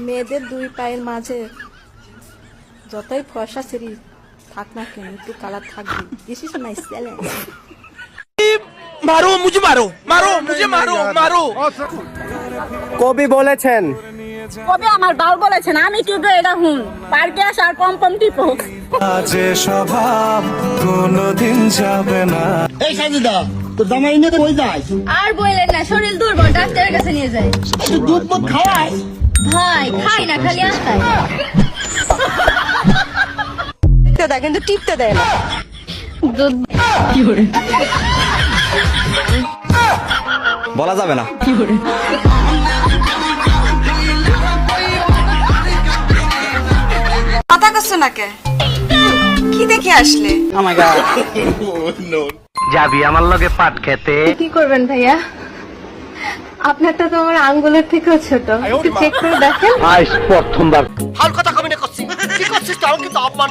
মেয়েদের দুই পায়ের মাঝে যতই ফর্সা সিঁড়ি থাক না কেন একটু কালার থাকবে। This is my challenge. मारो मुझे, मारो मारो मुझे, मारो मारो। কবি বলেছেন কবে আমার বাল বলেছেন আমি কিন্তু এটা হুন পার্কে আসার পম টিপো যে স্বভাব কোনদিন যাবে না। এই সাজিদা তোর জামাই নিয়ে কই যায়? আর বললেন না শরীর দুর্বল ডাক্তারের কাছে নিয়ে যায়। তুই দুধ মুধ খাওয়ায়? ভাই খাই না খালি আস্তায় টিপতে দেয় কিন্তু টিপতে দেয় না। দুধ বলা যাবে না। কথা করছো না কে? কি দেখে আসলে? যাবি আমার লগে পাট খেতে? কি করবেন ভাইয়া? আপনারটা তো আমার আঙ্গুলের থেকেও ছোট, একটু চেক করে দেখেন। আজ প্রথমবার হাল কথা কবি না করছি, কি করছিস তাও কিন্তু অপমান